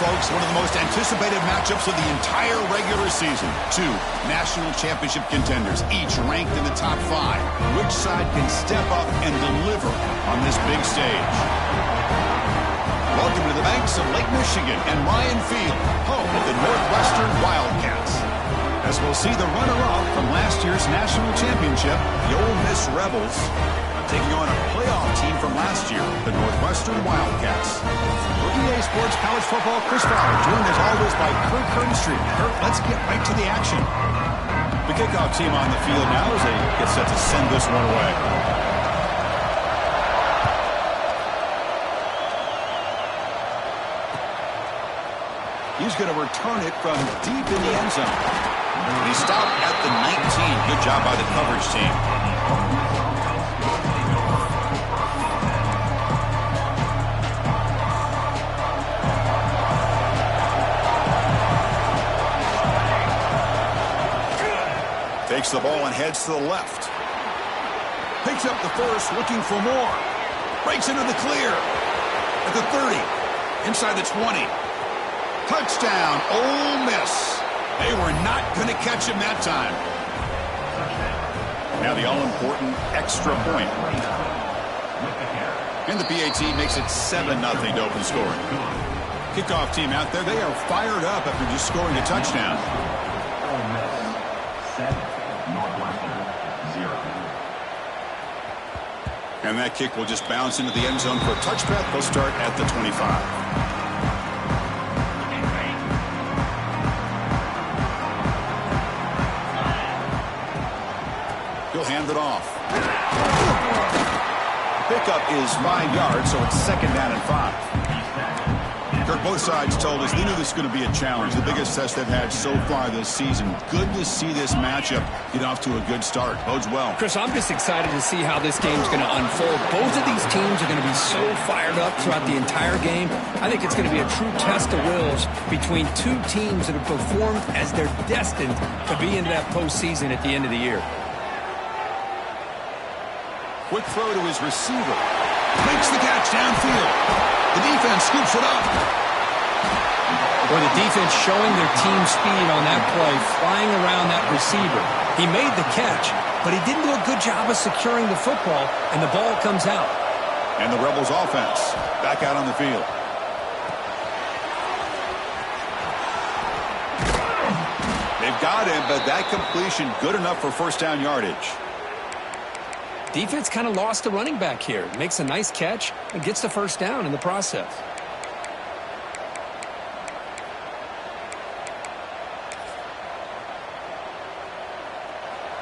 folks, one of the most anticipated matchups of the entire regular season. Two national championship contenders, each ranked in the top 5. Which side can step up and deliver on this big stage? Welcome to the banks of Lake Michigan and Ryan Field, home of the Northwestern Wildcats. As we'll see the runner-up from last year's national championship, the Ole Miss Rebels, taking on a playoff team from last year, the Northwestern Wildcats. For EA Sports College Football, Chris Fowler, joined as always by Kurt Kernstreet. Kurt, let's get right to the action. The kickoff team on the field now as they get set to send this one away. He's going to return it from deep in the end zone. And he stopped at the 19. Good job by the coverage team. Takes the ball and heads to the left. Picks up the first, looking for more. Breaks into the clear. At the 30. Inside the 20. Touchdown, Ole Miss. They were not going to catch him that time. Now the all-important extra point. And the PAT makes it 7-0 to open scoring. Kickoff team out there, they are fired up after just scoring a touchdown. Ole Miss 7, Northwestern 0. And that kick will just bounce into the end zone for a touchback. They'll start at the 25. He'll hand it off. Pickup is 5 yards, so it's 2nd down and 5. Kirk, both sides told us they knew this was going to be a challenge, the biggest test they've had so far this season. Good to see this matchup get off to a good start. Bodes well. Chris, I'm just excited to see how this game's going to unfold. Both of these teams are going to be so fired up throughout the entire game. I think it's going to be a true test of wills between two teams that have performed as they're destined to be in that postseason at the end of the year. Quick throw to his receiver. Makes the catch downfield. The defense scoops it up. Or the defense showing their team speed on that play, flying around that receiver. He made the catch, but he didn't do a good job of securing the football, and the ball comes out. And the Rebels offense back out on the field. They've got him, but that completion good enough for first down yardage. Defense kind of lost the running back here. Makes a nice catch and gets the first down in the process.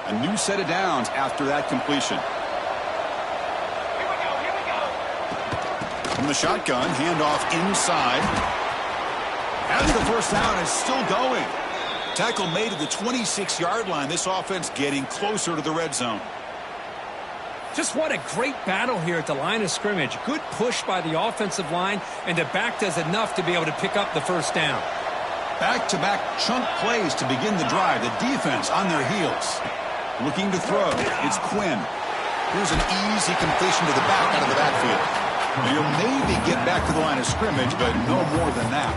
A new set of downs after that completion. Here we go. From the shotgun, handoff inside. And the first down is still going. Tackle made at the 26-yard line. This offense getting closer to the red zone. Just what a great battle here at the line of scrimmage. Good push by the offensive line, and the back does enough to be able to pick up the first down. Back-to-back chunk plays to begin the drive. The defense on their heels. Looking to throw. It's Quinn. Here's an easy completion to the back out of the backfield. You'll maybe get back to the line of scrimmage, but no more than that.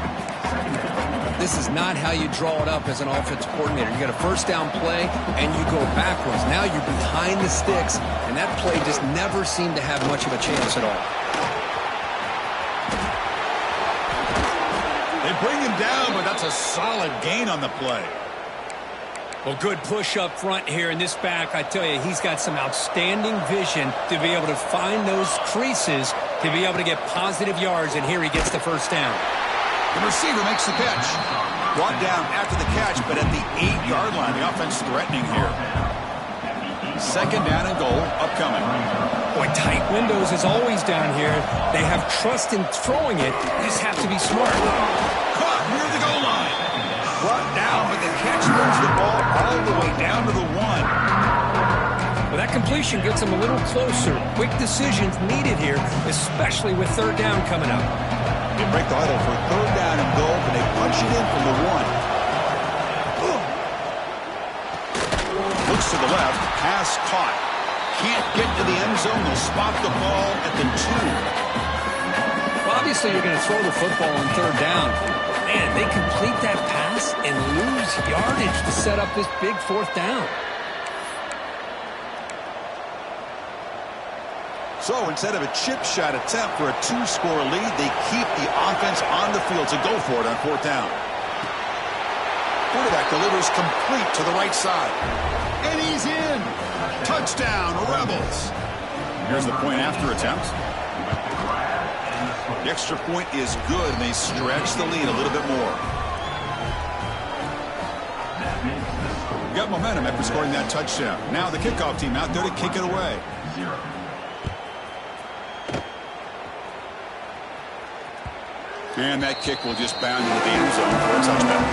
This is not how you draw it up as an offensive coordinator. You got a first down play, and you go backwards. Now you're behind the sticks, and that play just never seemed to have much of a chance at all. They bring him down, but that's a solid gain on the play. Well, good push up front here in this back. I tell you, he's got some outstanding vision to be able to find those creases to be able to get positive yards, and here he gets the first down. The receiver makes the catch. Brought down after the catch, but at the 8-yard line, the offense threatening here. 2nd down and goal upcoming. Boy, tight windows is always down here. They have trust in throwing it. They just have to be smart. Caught near the goal line. Brought down, but the catch moves the ball all the way down to the 1. Well, that completion gets them a little closer. Quick decisions needed here, especially with 3rd down coming up. They break the huddle for 3rd down and goal, but they punch it in from the 1. Looks to the left, pass caught. Can't get to the end zone. They'll spot the ball at the 2. Well, obviously you're going to throw the football on 3rd down. Man, they complete that pass and lose yardage to set up this big fourth down. So instead of a chip shot attempt for a 2-score lead, they keep the offense on the field to go for it on fourth down. Quarterback delivers complete to the right side. And he's in. Touchdown, Rebels. Here's the point after attempt. The extra point is good, and they stretch the lead a little bit more. Got momentum after scoring that touchdown. Now the kickoff team out there to kick it away. And that kick will just bound into the end zone for a touchdown.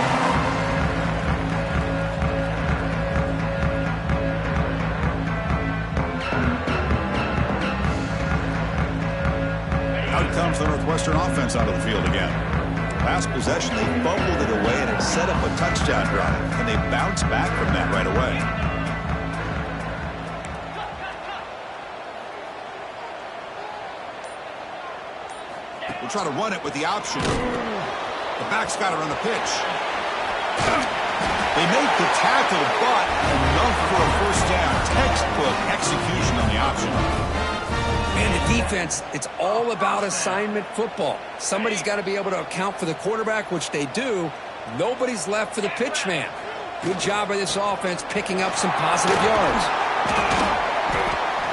Out comes the Northwestern offense onto the field again. Last possession, they fumbled it away, and it set up a touchdown drive. And they bounce back from that right away. We'll try to run it with the option. The back's got it on the pitch. They make the tackle, but enough for a first down. Textbook execution on the option. Man, the defense, it's all about assignment football. Somebody's got to be able to account for the quarterback, which they do. Nobody's left for the pitch man. Good job by this offense picking up some positive yards.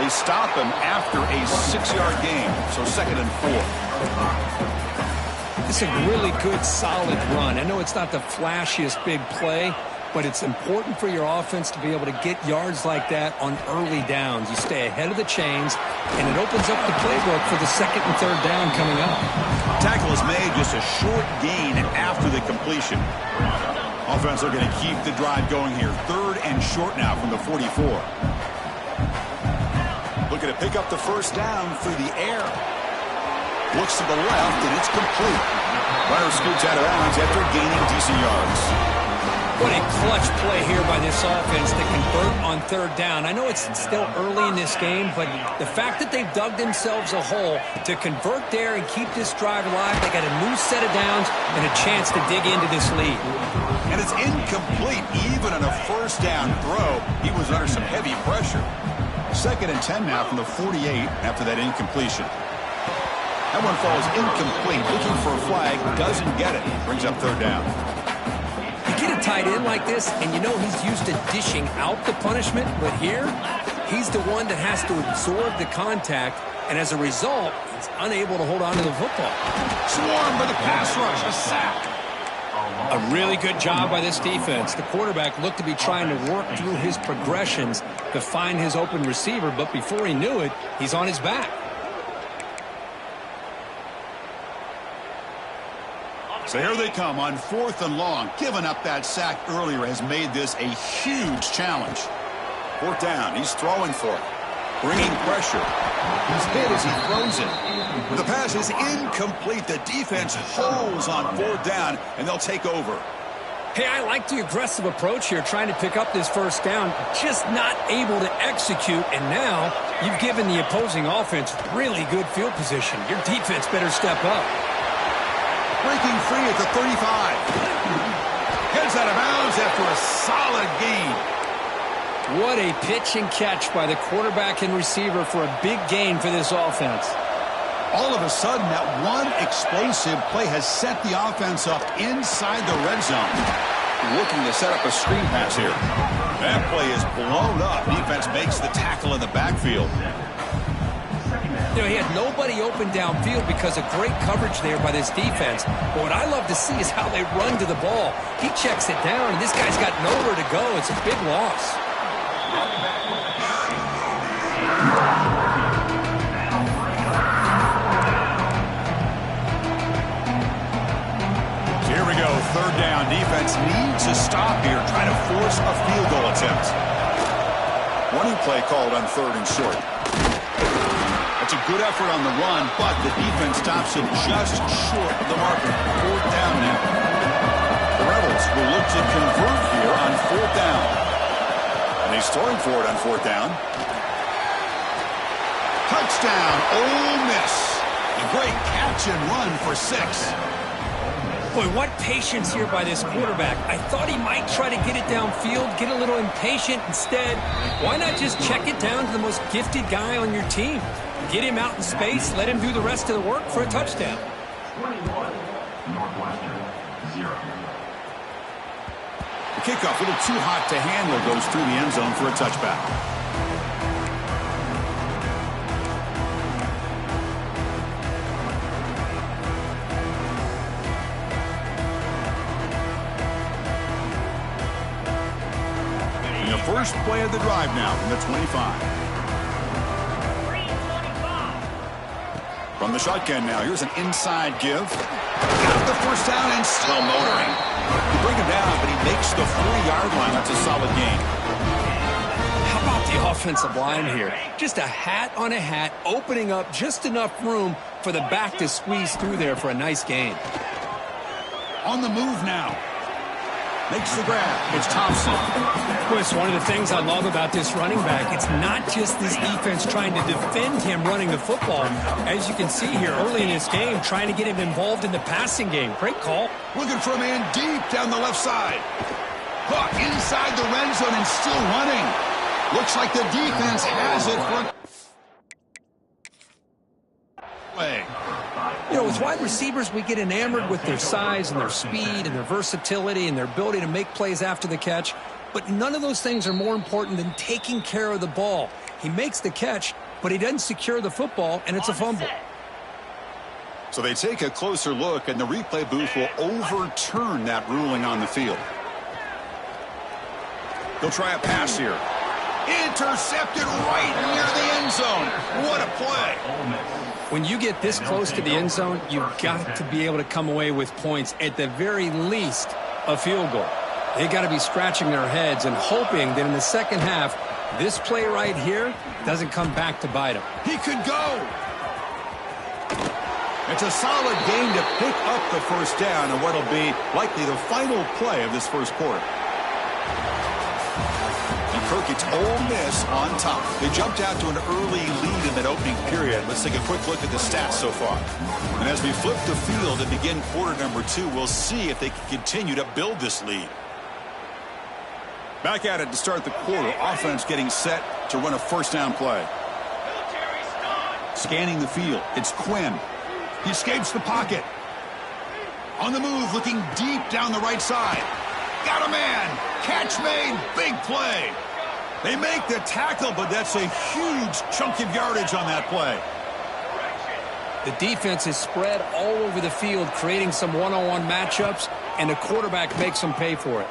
They stop him after a 6-yard gain, so 2nd and 4. It's a really good, solid run. I know it's not the flashiest big play, but it's important for your offense to be able to get yards like that on early downs. You stay ahead of the chains, and it opens up the playbook for the 2nd and 3rd down coming up. Tackle is made, just a short gain after the completion. Offense looking to keep the drive going here. 3rd and short now from the 44. Looking to pick up the first down through the air. Looks to the left, and it's complete. Runner scoots out of bounds after gaining decent yards. What a clutch play here by this offense to convert on 3rd down. I know it's still early in this game, but the fact that they've dug themselves a hole to convert there and keep this drive alive, they got a new set of downs and a chance to dig into this lead. And it's incomplete. Even on a first down throw, he was under some heavy pressure. 2nd and 10 now from the 48 after that incompletion. That one falls incomplete. Looking for a flag, doesn't get it. Brings up 3rd down. You get a tight end like this, and you know he's used to dishing out the punishment, but here, he's the one that has to absorb the contact, and as a result, he's unable to hold on to the football. Swarmed by the pass rush, a sack. A really good job by this defense. The quarterback looked to be trying to work through his progressions to find his open receiver, but before he knew it, he's on his back. So here they come on 4th and long. Giving up that sack earlier has made this a huge challenge. 4th down. He's throwing for it. Bringing pressure. He's hit as he throws it. The pass is incomplete. The defense holds on 4th down, and they'll take over. Hey, I like the aggressive approach here, trying to pick up this first down, just not able to execute, and now you've given the opposing offense really good field position. Your defense better step up. Breaking free at the 35. Heads out of bounds after a solid gain. What a pitch and catch by the quarterback and receiver for a big gain for this offense. All of a sudden, that one explosive play has set the offense up inside the red zone. Looking to set up a screen pass here. That play is blown up. Defense makes the tackle in the backfield. You know, he had nobody open downfield because of great coverage there by this defense. But what I love to see is how they run to the ball. He checks it down, and this guy's got nowhere to go. It's a big loss. So here we go, 3rd down. Defense needs to stop here, trying to force a field goal attempt. Running play called on 3rd and short. It's a good effort on the run, but the defense stops him just short of the marker. 4th down now. The Rebels will look to convert here on 4th down. And he's throwing for it on 4th down. Touchdown, Ole Miss. A great catch and run for 6. Boy, what patience here by this quarterback. I thought he might try to get it downfield, get a little impatient. Instead, why not just check it down to the most gifted guy on your team? Get him out in space, let him do the rest of the work for a touchdown. 21, Northwestern, 0. The kickoff, a little too hot to handle, goes through the end zone for a touchback. And the first play of the drive now from the 25. From the shotgun now, here's an inside give. Got the first down and still motoring. You bring him down, but he makes the 40-yard line. That's a solid gain. How about the offensive line here? Just a hat on a hat, opening up just enough room for the back to squeeze through there for a nice gain. On the move now. Makes the grab. It's Thompson. Chris, one of the things I love about this running back, it's not just this defense trying to defend him running the football. As you can see here early in this game, trying to get him involved in the passing game. Great call. Looking for a man deep down the left side. Hook inside the red zone and still running. Looks like the defense has it for play. You know, with wide receivers, we get enamored with their size and their speed and their versatility and their ability to make plays after the catch. But none of those things are more important than taking care of the ball. He makes the catch, but he doesn't secure the football, and it's a fumble. So they take a closer look, and the replay booth will overturn that ruling on the field. They'll try a pass here. Intercepted right near the end zone. What a play. When you get this close to the end zone, you've got to be able to come away with points, at the very least, a field goal. They got to be scratching their heads and hoping that in the second half, this play right here doesn't come back to bite them. He could go. It's a solid game to pick up the first down and what'll be likely the final play of this first quarter. Kirk, it's Ole Miss on top. They jumped out to an early lead in that opening period. Let's take a quick look at the stats so far. And as we flip the field and begin quarter number 2, we'll see if they can continue to build this lead. Back at it to start the quarter. Offense getting set to run a first down play. Scanning the field. It's Quinn. He escapes the pocket. On the move, looking deep down the right side. Got a man. Catch made. Big play. They make the tackle, but that's a huge chunk of yardage on that play. The defense is spread all over the field, creating some one-on-one matchups, and the quarterback makes them pay for it.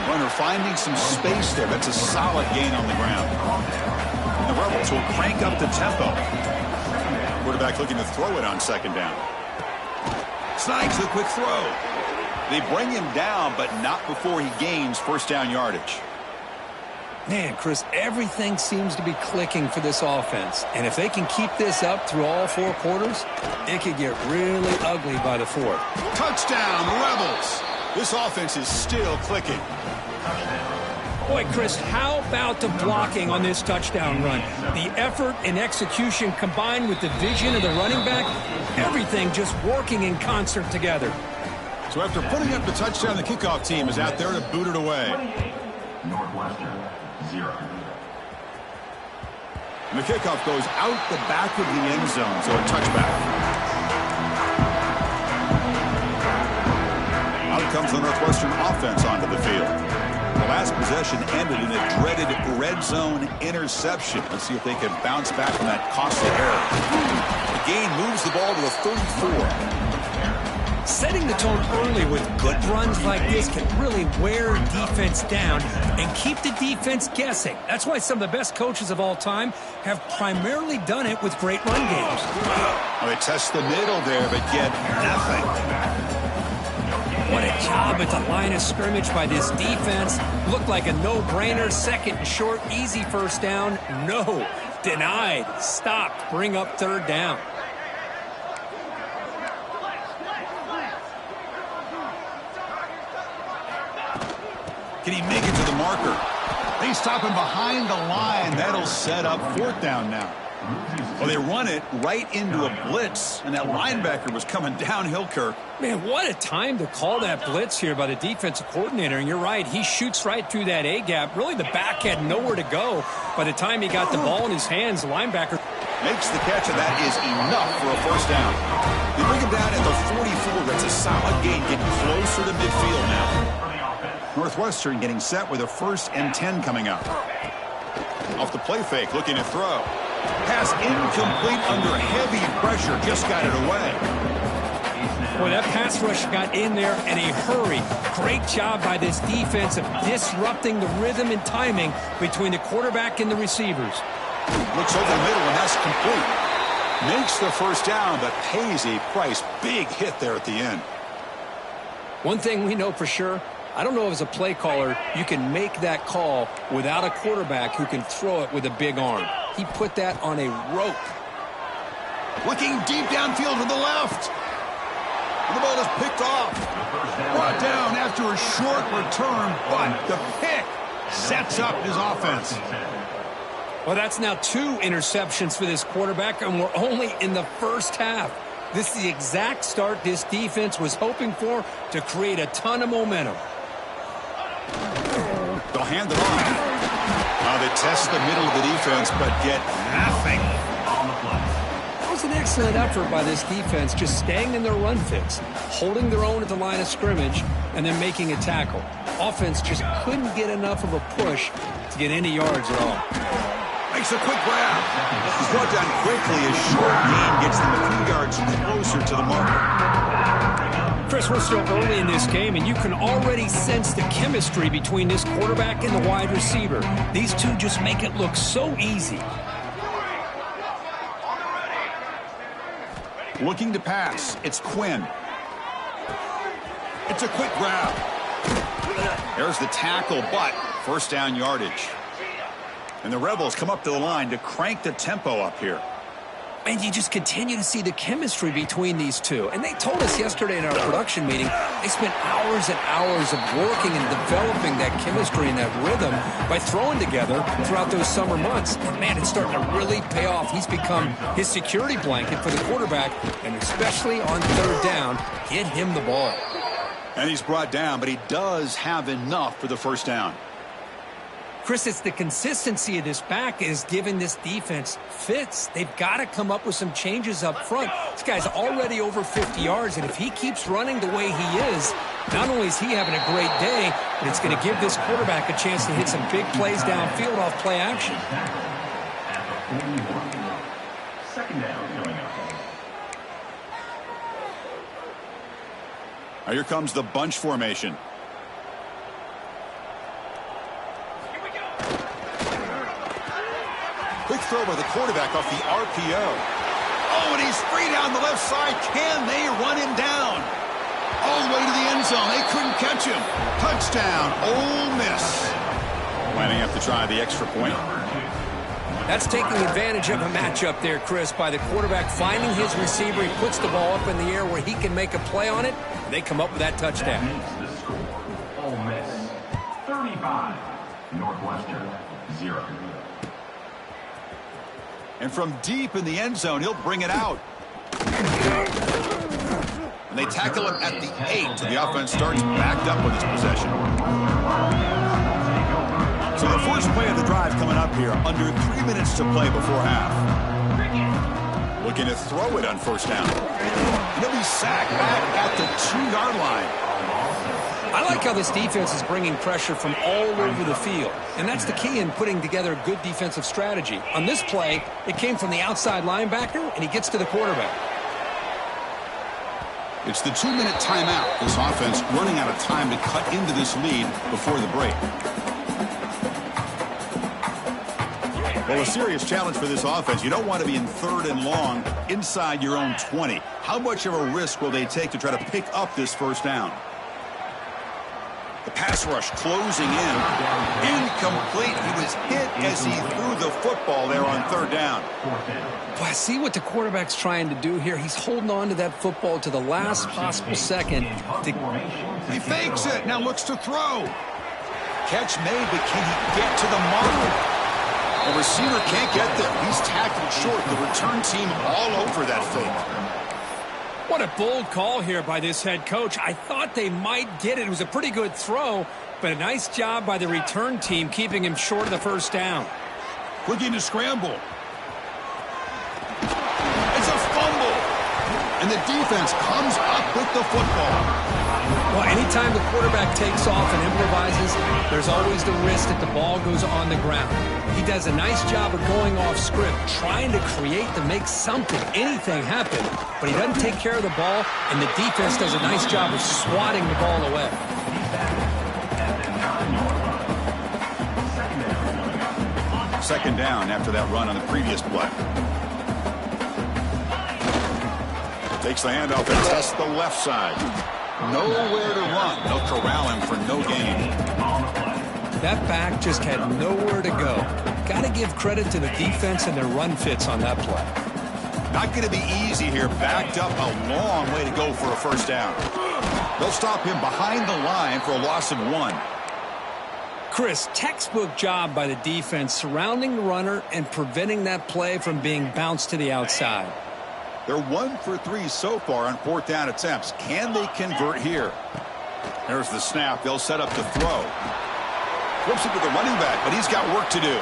Runner finding some space there. That's a solid gain on the ground. And the Rebels will crank up the tempo. Quarterback looking to throw it on second down. Snipes the quick throw. They bring him down, but not before he gains first down yardage. Man, Chris, everything seems to be clicking for this offense. And if they can keep this up through all 4 quarters, it could get really ugly by the 4th. Touchdown, Rebels. This offense is still clicking. Boy, Chris, how about the blocking on this touchdown run? The effort and execution combined with the vision of the running back, everything just working in concert together. So after putting up the touchdown, the kickoff team is out there to boot it away. Northwestern, 0. And the kickoff goes out the back of the end zone, so a touchback. Out comes the Northwestern offense onto the field. The last possession ended in a dreaded red zone interception. Let's see if they can bounce back from that costly error. The gain moves the ball to the 34. Setting the tone early with good runs like this can really wear defense down and keep the defense guessing. That's why some of the best coaches of all time have primarily done it with great run games. Well, they test the middle there, but get nothing. What a job at the line of scrimmage by this defense. Looked like a no-brainer. Second and short, easy first down. No, denied, stopped, bring up third down. Can he make it to the marker? They stop him behind the line. That'll set up fourth down now. Well, they run it right into a blitz, and that linebacker was coming downhill, Kirk. Man, what a time to call that blitz here by the defensive coordinator. And you're right, he shoots right through that A-gap. Really, the back had nowhere to go. By the time he got the ball in his hands, the linebacker makes the catch, and that is enough for a first down. They bring him down at the 44. That's a solid gain, getting closer to midfield now. Northwestern getting set with a 1st and 10 coming up. Off the play fake, looking to throw. Pass incomplete under heavy pressure. Just got it away. Well, that pass rush got in there in a hurry. Great job by this defense of disrupting the rhythm and timing between the quarterback and the receivers. Looks over the middle, and that's complete. Makes the first down, but pays a price. Big hit there at the end. One thing we know for sure, I don't know if as a play caller you can make that call without a quarterback who can throw it with a big arm. He put that on a rope. Looking deep downfield to the left. And the ball is picked off. Brought down after a short return, but the pick sets up his offense. Well, that's now 2 interceptions for this quarterback, and we're only in the first half. This is the exact start this defense was hoping for to create a ton of momentum. They'll hand it on. They test the middle of the defense, but get nothing. That was an excellent effort by this defense, just staying in their run fits, holding their own at the line of scrimmage, and then making a tackle. Offense just couldn't get enough of a push to get any yards at all. Makes a quick grab. He's brought down quickly. A short gain gets them a few yards closer to the mark. Chris, we're still early in this game, and you can already sense the chemistry between this quarterback and the wide receiver. These two just make it look so easy. Looking to pass. It's Quinn. It's a quick grab. There's the tackle, but first down yardage. And the Rebels come up to the line to crank the tempo up here. And you just continue to see the chemistry between these two. And they told us yesterday in our production meeting, they spent hours and hours of working and developing that chemistry and that rhythm by throwing together throughout those summer months. And man, it's starting to really pay off. He's become his security blanket for the quarterback, and especially on 3rd down, get him the ball. And he's brought down, but he does have enough for the first down. Chris, it's the consistency of this back is giving this defense fits. They've got to come up with some changes up front. This guy's already over 50 yards, and if he keeps running the way he is, not only is he having a great day, but it's going to give this quarterback a chance to hit some big plays downfield off play action. Second down going up. Now here comes the bunch formation. Quick throw by the quarterback off the RPO. Oh, and he's free down the left side. Can they run him down? All the way to the end zone. They couldn't catch him. Touchdown, Ole Miss. Lining up to try the extra point. That's taking advantage of a matchup there, Chris, by the quarterback finding his receiver. He puts the ball up in the air where he can make a play on it. And they come up with that touchdown. The score, Ole Miss 35, Northwestern 0. And from deep in the end zone, he'll bring it out. And they tackle him at the 8, so the offense starts backed up with this possession. So the first play of the drive coming up here, under 3 minutes to play before half. Looking to throw it on first down. He'll be sacked back at the 2-yard line. I like how this defense is bringing pressure from all over the field. And that's the key in putting together a good defensive strategy. On this play, it came from the outside linebacker, and he gets to the quarterback. It's the 2-minute timeout. This offense running out of time to cut into this lead before the break. Well, a serious challenge for this offense. You don't want to be in 3rd and long inside your own 20. How much of a risk will they take to try to pick up this first down? The pass rush closing in. Incomplete. He was hit as he threw the football there on 3rd down. Boy, I see what the quarterback's trying to do here. He's holding on to that football to the last possible second. He fakes it. Now looks to throw. Catch made, but can he get to the mark? The receiver can't get there. He's tackled short. The return team all over that fake. What a bold call here by this head coach. I thought they might get it. It was a pretty good throw, but a nice job by the return team keeping him short of the first down. Looking to scramble. It's a fumble. And the defense comes up with the football. Well, anytime the quarterback takes off and improvises, there's always the risk that the ball goes on the ground. He does a nice job of going off script, trying to create to make something, anything happen, but he doesn't take care of the ball, and the defense does a nice job of swatting the ball away. Second down after that run on the previous play. Takes the handoff and tests the left side. Nowhere to run. They'll corral him for no gain. That back just had nowhere to go. Got to give credit to the defense and their run fits on that play. Not going to be easy here. Backed up a long way to go for a first down. They'll stop him behind the line for a loss of 1. Chris, textbook job by the defense surrounding the runner and preventing that play from being bounced to the outside. They're 1 for 3 so far on fourth down attempts. Can they convert here? There's the snap. They'll set up the throw. Flips it to the running back, but he's got work to do.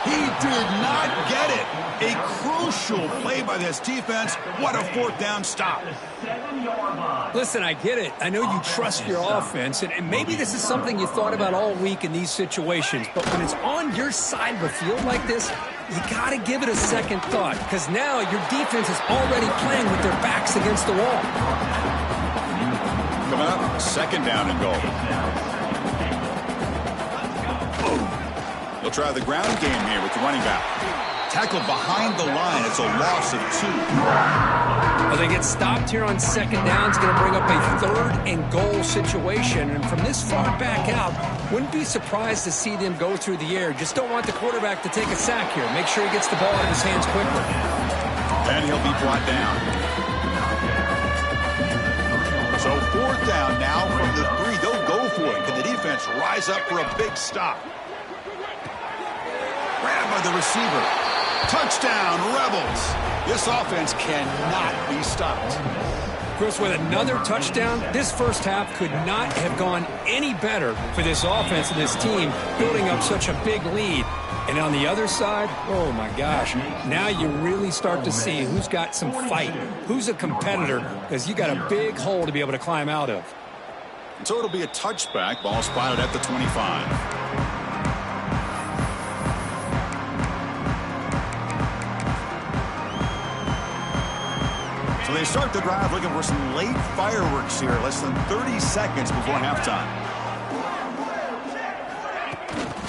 He did not get it. A crucial play by this defense. What a fourth down stop. Listen, I get it. I know you trust your offense, and maybe this is something you thought about all week in these situations, but when it's on your side of the field like this, you got to give it a second thought, because now your defense is already playing with their backs against the wall. Coming up, second down and goal. They'll try the ground game here with the running back. Tackled behind the line. It's a loss of 2. Well, they get stopped here on second down. It's going to bring up a third and goal situation. And from this far back out, wouldn't be surprised to see them go through the air. Just don't want the quarterback to take a sack here. Make sure he gets the ball out of his hands quickly. And he'll be brought down. So fourth down now from the 3. They'll go for it. Can the defense rise up for a big stop? Grabbed by the receiver. Touchdown, Rebels. This offense cannot be stopped. Chris, with another touchdown, this first half could not have gone any better for this offense and this team, building up such a big lead. And on the other side, oh my gosh, now you really start to see who's got some fight, who's a competitor, because you got a big hole to be able to climb out of. And so it'll be a touchback, ball spotted at the 25. So they start the drive looking for some late fireworks here, less than 30 seconds before halftime.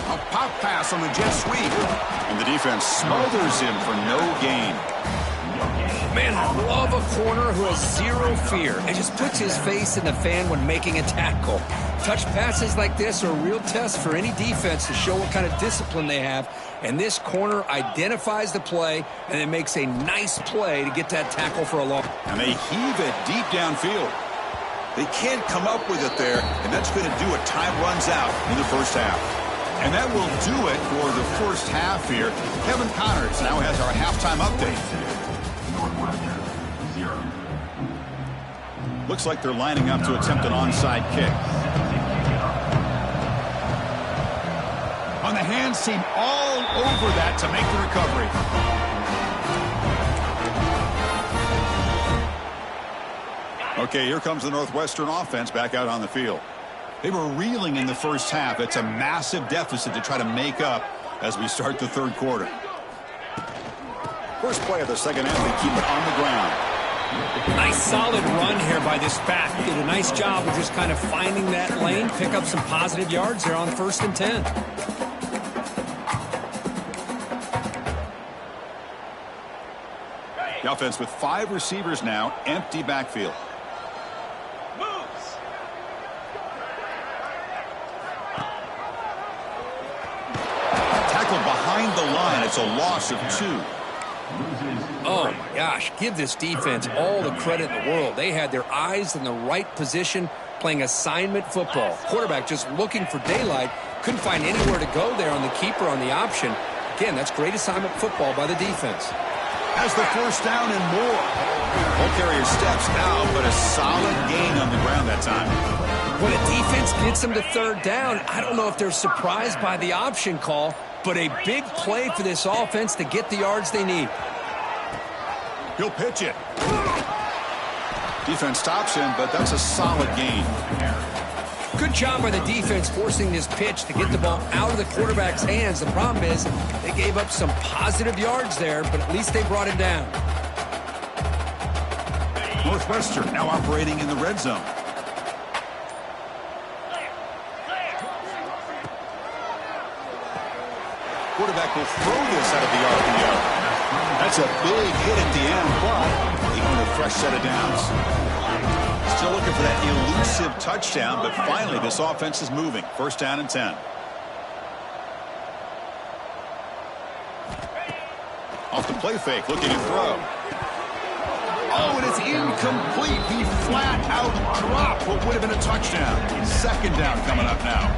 A pop pass on the jet sweep. And the defense smothers him for no gain. Man, I love a corner who has zero fear and just puts his face in the fan when making a tackle. Touch passes like this are a real test for any defense to show what kind of discipline they have. And this corner identifies the play and then makes a nice play to get that tackle for a loss. And they heave it deep downfield. They can't come up with it there, and that's going to do it. Time runs out in the first half. And that will do it for the first half here. Kevin Connors now has our halftime update. Northwestern, 0. Looks like they're lining up to attempt an onside kick. On the hands team all over that to make the recovery. Okay, here comes the Northwestern offense back out on the field. They were reeling in the first half. It's a massive deficit to try to make up as we start the third quarter. First play of the second half, they keep it on the ground. Nice solid run here by this back. Did a nice job of just kind of finding that lane, pick up some positive yards there on 1st and 10. The offense with 5 receivers now, empty backfield. Tackled behind the line. It's a loss of 2. Oh, my gosh. Give this defense all the credit in the world. They had their eyes in the right position, playing assignment football. Quarterback just looking for daylight, Couldn't find anywhere to go there on the keeper on the option. Again, that's great assignment football by the defense. Has the first down and more. Ball carrier steps out, but a solid gain on the ground that time. When a defense gets them to third down, I don't know if they're surprised by the option call, but a big play for this offense to get the yards they need. He'll pitch it. Defense stops him, but that's a solid gain. Good job by the defense forcing this pitch to get the ball out of the quarterback's hands. The problem is they gave up some positive yards there, but at least they brought it down. Northwestern now operating in the red zone. Quarterback will throw this out of the RPO. That's a big hit at the end, but they earn a fresh set of downs. Still looking for that elusive touchdown, but finally this offense is moving. First down and 10. Off the play fake, looking to throw. Oh, and it's incomplete. He flat out dropped what would have been a touchdown. Second down coming up now.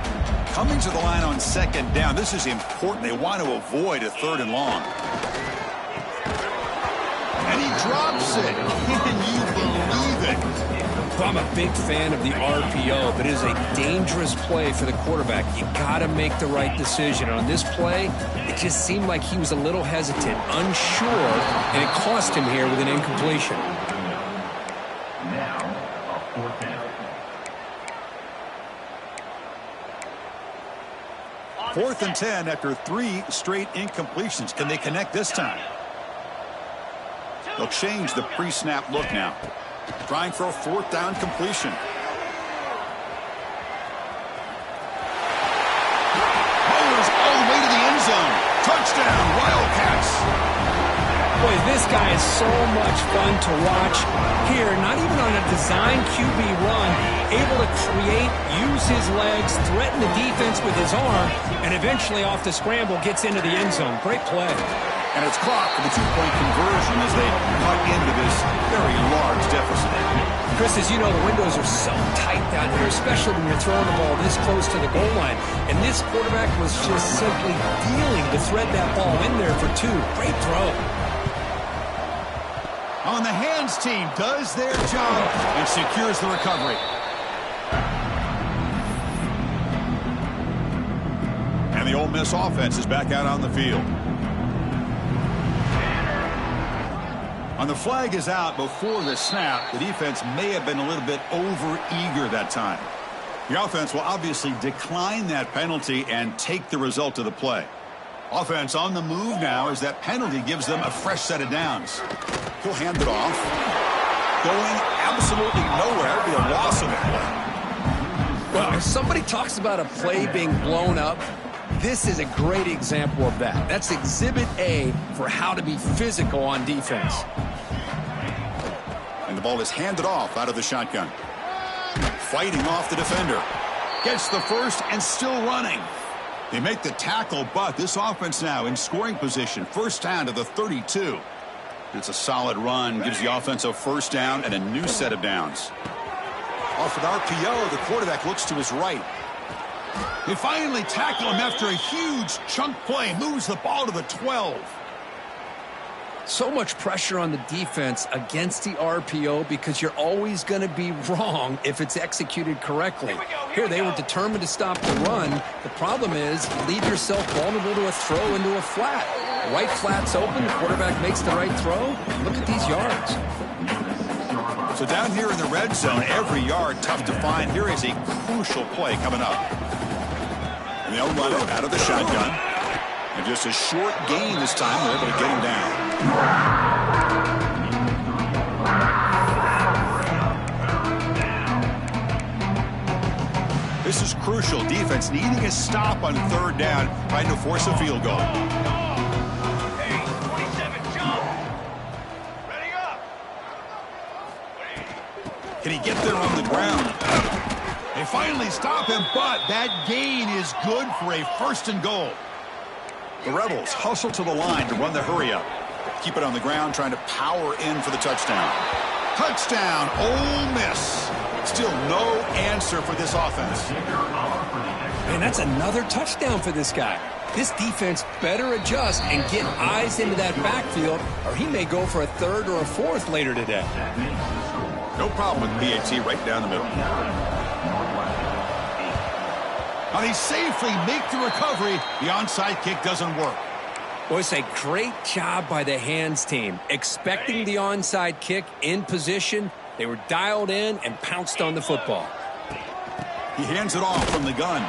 Coming to the line on second down. This is important. They want to avoid a third and long. And he drops it. Can you believe it? I'm a big fan of the RPO, but it is a dangerous play for the quarterback. You got to make the right decision. On this play, it just seemed like he was a little hesitant, unsure, and it cost him here with an incompletion. Now, a fourth down. 4th and 10 after 3 straight incompletions. Can they connect this time? They'll change the pre-snap look now. Trying for a 4th down completion. Bowers all the way to the end zone. Touchdown, Wildcats. Boy, this guy is so much fun to watch. Here, not even on a design QB run, able to create, use his legs, threaten the defense with his arm, and eventually off the scramble gets into the end zone. Great play. And it's clock for the 2-point conversion as they cut into this very large deficit. Chris, as you know, the windows are so tight down here, especially when you're throwing the ball this close to the goal line. And this quarterback was just simply dealing to thread that ball in there for 2. Great throw. On the hands team does their job and secures the recovery. And the Ole Miss offense is back out on the field. On the flag is out before the snap. The defense may have been a little bit over-eager that time. The offense will obviously decline that penalty and take the result of the play. Offense on the move now as that penalty gives them a fresh set of downs. He'll hand it off. Going absolutely nowhere. It'll be a loss of a play. Well, if somebody talks about a play being blown up, this is a great example of that. That's exhibit A for how to be physical on defense. And the ball is handed off out of the shotgun. Fighting off the defender. Gets the first and still running. They make the tackle, but this offense now in scoring position. First down to the 32. It's a solid run. Gives the offense a first down and a new set of downs. Off an RPO, the quarterback looks to his right. They finally tackle him after a huge chunk play. Moves the ball to the 12. So much pressure on the defense against the RPO because you're always going to be wrong if it's executed correctly. Here they were determined to stop the run. The problem is you leave yourself vulnerable to a throw into a flat. Right flat's open. The quarterback makes the right throw. Look at these yards. So down here in the red zone, every yard tough to find. Here is a crucial play coming up. And they'll run it out of the shotgun. And just a short gain this time. They're able to get him down. This is crucial. Defense needing a stop on third down, trying to force a field goal. Hey, 27, jump! Ready up! Can he get there on the ground? They finally stop him, but that gain is good for a first and goal. The Rebels hustle to the line to run the hurry up. Keep it on the ground, trying to power in for the touchdown. Touchdown, Ole Miss. Still no answer for this offense. Man, that's another touchdown for this guy. This defense better adjust and get eyes into that backfield, or he may go for a third or a fourth later today. No problem with PAT right down the middle. Now they safely make the recovery. The onside kick doesn't work. Boys, a great job by the hands team. Expecting the onside kick in position, they were dialed in and pounced on the football. He hands it off from the gun.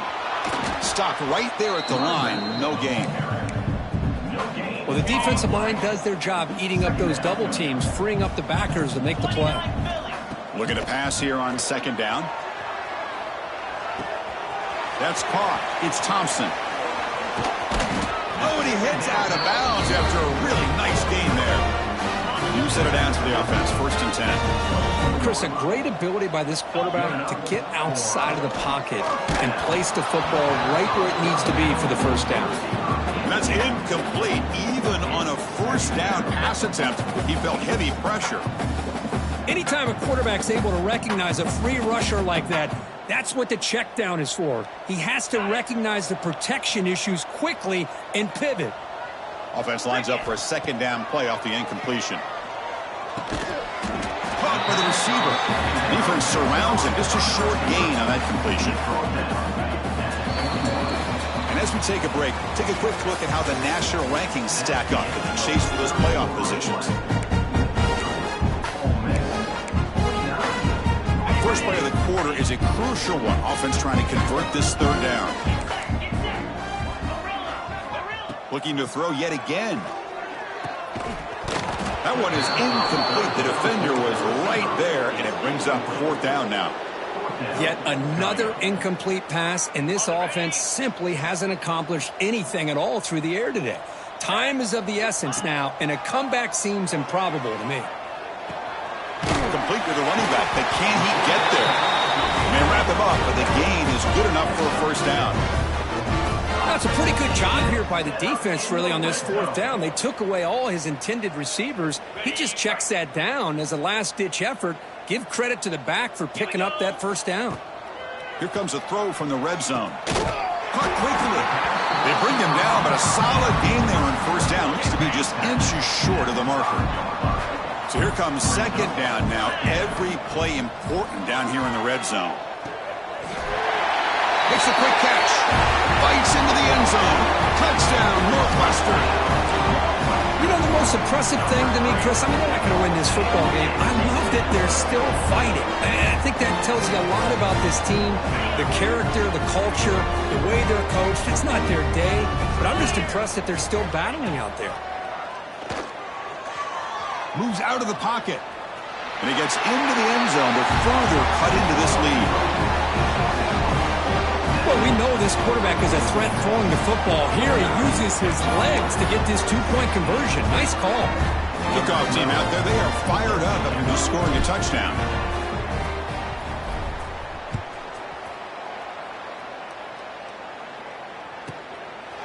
Stopped right there at the line. No gain. Well, the defensive line does their job eating up those double teams, freeing up the backers to make the play. Looking to pass here on second down. That's caught. It's Thompson. Oh, and he heads out of bounds after a really nice gain there. You set it down to the offense. 1st and 10. Chris, a great ability by this quarterback to get outside of the pocket and place the football right where it needs to be for the first down. And that's incomplete. Even on a first down pass attempt, he felt heavy pressure. Anytime a quarterback's able to recognize a free rusher like that, that's what the check down is for. He has to recognize the protection issues quickly and pivot. Offense lines up for a second down play off the incompletion. Caught by the receiver. Defense surrounds him. Just a short gain on that completion. And as we take a break, take a quick look at how the national rankings stack up in the chase for those playoff positions. First play of the quarter is a crucial one. Offense trying to convert this third down. Looking to throw yet again. That one is incomplete. The defender was right there, and it brings up 4th down now. Yet another incomplete pass, and this offense simply hasn't accomplished anything at all through the air today. Time is of the essence now, and a comeback seems improbable to me. Complete with the running back, but can he get there? May wrap him up, but the gain is good enough for a first down. That's a pretty good job here by the defense, really, on this 4th down. They took away all his intended receivers. He just checks that down as a last-ditch effort. Give credit to the back for picking up that first down. Here comes a throw from the red zone. Caught quickly. They bring him down, but a solid gain there on first down. Looks to be just inches short of the marker. So here comes second down now. Every play important down here in the red zone. Makes a quick catch. Bites into the end zone. Touchdown, Northwestern. You know, the most impressive thing to me, Chris, I mean, they're not going to win this football game. I love that they're still fighting. And I think that tells you a lot about this team, the character, the culture, the way they're coached. It's not their day, but I'm just impressed that they're still battling out there. Moves out of the pocket. And he gets into the end zone to further cut into this lead. Well, we know this quarterback is a threat throwing the football. Here he uses his legs to get this two-point conversion. Nice call. Kickoff team out there. They are fired up after just scoring a touchdown.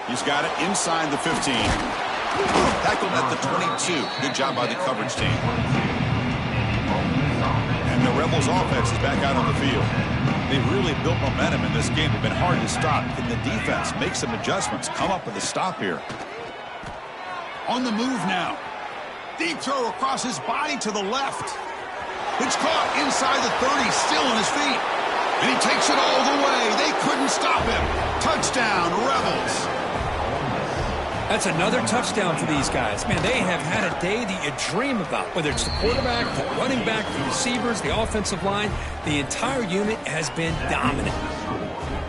He's got it inside the 15. Tackled at the 22. Good job by the coverage team. And the Rebels offense is back out on the field. They've really built momentum in this game. They've been hard to stop. Can the defense make some adjustments? Come up with a stop here. On the move now. Deep throw across his body to the left. It's caught inside the 30, still on his feet. And he takes it all the way. They couldn't stop him. Touchdown, Rebels. That's another touchdown for these guys. Man, they have had a day that you dream about. Whether it's the quarterback, the running back, the receivers, the offensive line, the entire unit has been dominant.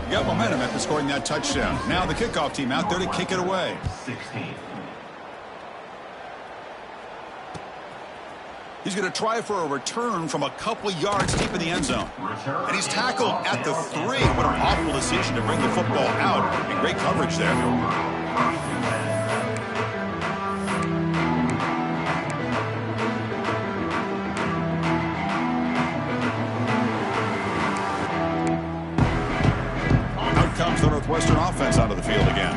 You got momentum after scoring that touchdown. Now the kickoff team out there to kick it away. 16. He's going to try for a return from a couple of yards deep in the end zone. And he's tackled at the 3. What an awful decision to bring the football out. And great coverage there. Out comes the Northwestern offense onto the field again.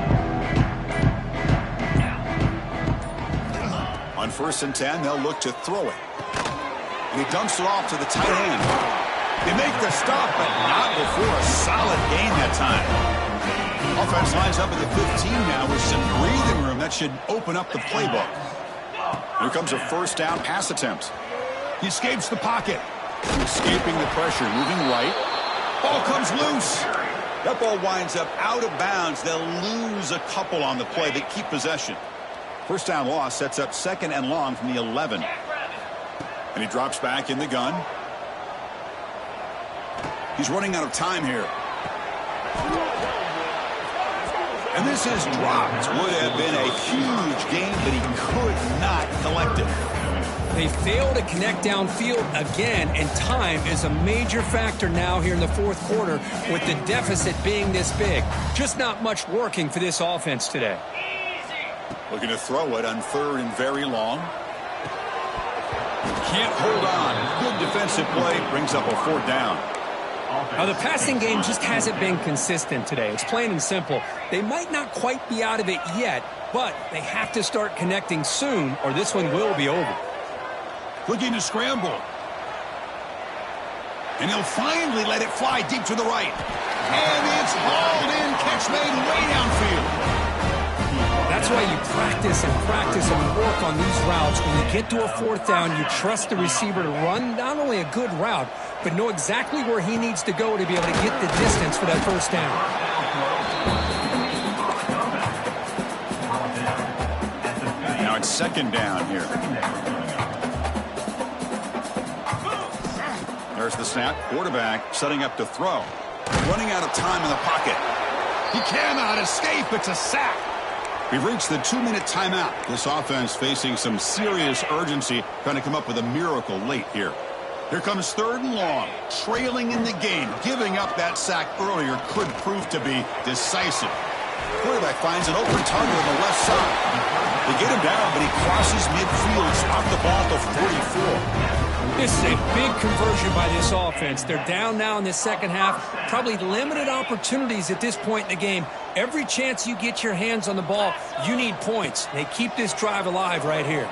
On 1st and 10, they'll look to throw it. And he dumps it off to the tight end. They make the stop, but not before a solid gain that time. Offense lines up at the 15 now with some breathing room. That should open up the playbook. Here comes a first down pass attempt. He escapes the pocket. Escaping the pressure, moving right. Ball comes loose. That ball winds up out of bounds. They'll lose a couple on the play. They keep possession. First down loss sets up second and long from the 11. And he drops back in the gun. He's running out of time here. And this is dropped. Would have been a huge gain, but he could not collect it. They fail to connect downfield again, and time is a major factor now here in the fourth quarter with the deficit being this big. Just not much working for this offense today. Looking to throw it on third and very long. Can't hold on. Good defensive play. Brings up a fourth down. Now, the passing game just hasn't been consistent today. It's plain and simple. They might not quite be out of it yet, but they have to start connecting soon or this one will be over. Looking to scramble. And he'll finally let it fly deep to the right. And it's hauled in. Catch made way downfield. That's why you practice and work on these routes. When you get to a fourth down, you trust the receiver to run not only a good route, but know exactly where he needs to go to be able to get the distance for that first down. Now it's second down here. There's the snap. Quarterback setting up to throw. Running out of time in the pocket. He cannot escape. It's a sack. We've reached the 2-minute timeout. This offense facing some serious urgency, trying to come up with a miracle late here. Here comes third and long. Trailing in the game. Giving up that sack earlier could prove to be decisive. Quarterback finds an open target on the left side. They get him down, but he crosses midfield. Spot the ball to 44. This is a big conversion by this offense. They're down now in the second half. Probably limited opportunities at this point in the game. Every chance you get your hands on the ball, you need points. They keep this drive alive right here.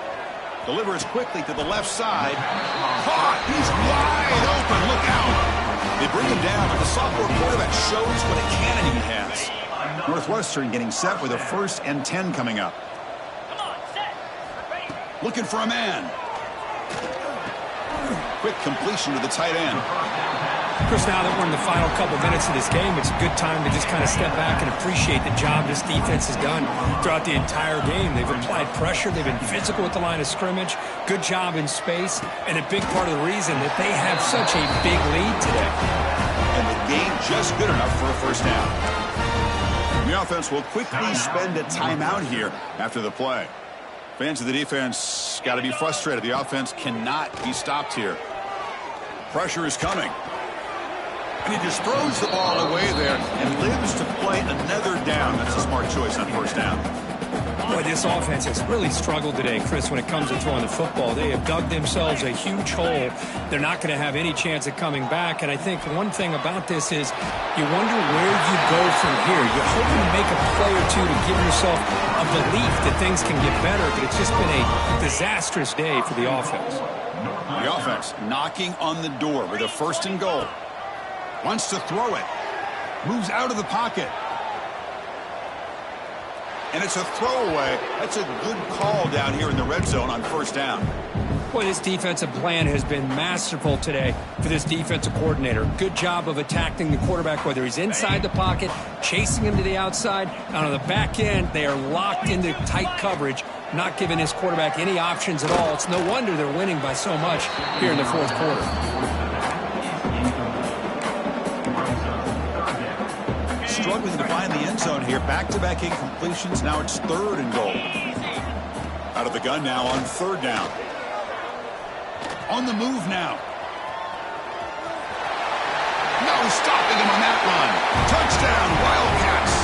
Delivers quickly to the left side. Caught. He's wide open. Look out. They bring him down, but the sophomore quarterback shows what a cannon he has. Northwestern getting set with a 1st and 10 coming up. Looking for a man. Quick completion to the tight end. Chris, now that we're in the final couple minutes of this game, it's a good time to just kind of step back and appreciate the job this defense has done throughout the entire game. They've applied pressure. They've been physical at the line of scrimmage. Good job in space. And a big part of the reason that they have such a big lead today. And the game just good enough for a first down. The offense will quickly spend a timeout here after the play. Fans of the defense got to be frustrated. The offense cannot be stopped here. Pressure is coming. And he just throws the ball away there and lives to play another down. That's a smart choice on first down. Boy, this offense has really struggled today, Chris, when it comes to throwing the football. They have dug themselves a huge hole. They're not going to have any chance of coming back. And I think one thing about this is you wonder where you go from here. You're hoping to make a play or two to give yourself a belief that things can get better, but it's just been a disastrous day for the offense. The offense knocking on the door with a 1st and goal. Wants to throw it. Moves out of the pocket. And it's a throwaway. That's a good call down here in the red zone on first down. Boy, this defensive plan has been masterful today for this defensive coordinator. Good job of attacking the quarterback, whether he's inside the pocket, chasing him to the outside. And on the back end, they are locked into tight coverage, not giving his quarterback any options at all. It's no wonder they're winning by so much here in the fourth quarter. Struggling to find the end zone here. Back-to-back incompletions. Now it's 3rd and goal. Out of the gun now on 3rd down. On the move now. No stopping him on that run. Touchdown, Wildcats.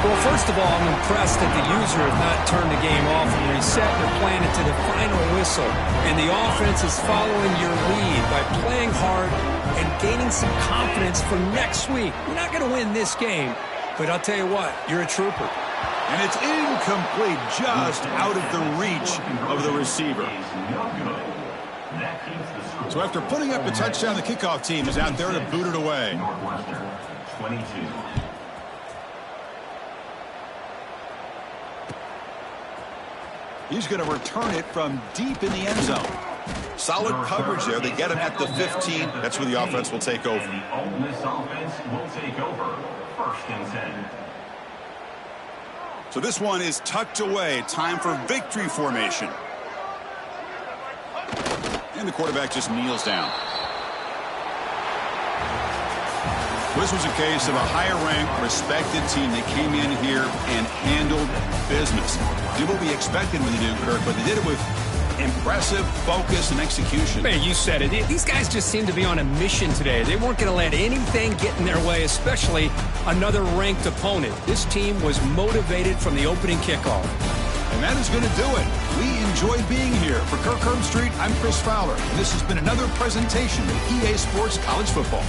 Well, first of all, I'm impressed that the user has not turned the game off and reset. They're playing it to the final whistle. And the offense is following your lead by playing hard and gaining some confidence for next week. You're not going to win this game, but I'll tell you what, you're a trooper. And it's incomplete, just out of the reach of the receiver. So after putting up a touchdown, the kickoff team is out there to boot it away. 22. He's going to return it from deep in the end zone. Solid coverage there. They get him at the 15. That's where the offense will take over. And the Ole Miss offense will take over. 1st and 10. So this one is tucked away. Time for victory formation. And the quarterback just kneels down. This was a case of a higher-ranked, respected team that came in here and handled business. Did what we expected them to do, Kirk, but they did it with impressive focus and execution. Man, you said it. These guys just seem to be on a mission today. They weren't going to let anything get in their way, especially another ranked opponent. This team was motivated from the opening kickoff. And that is going to do it. We enjoyed being here. For Kirk Herbstreit, I'm Chris Fowler. This has been another presentation of EA Sports College Football.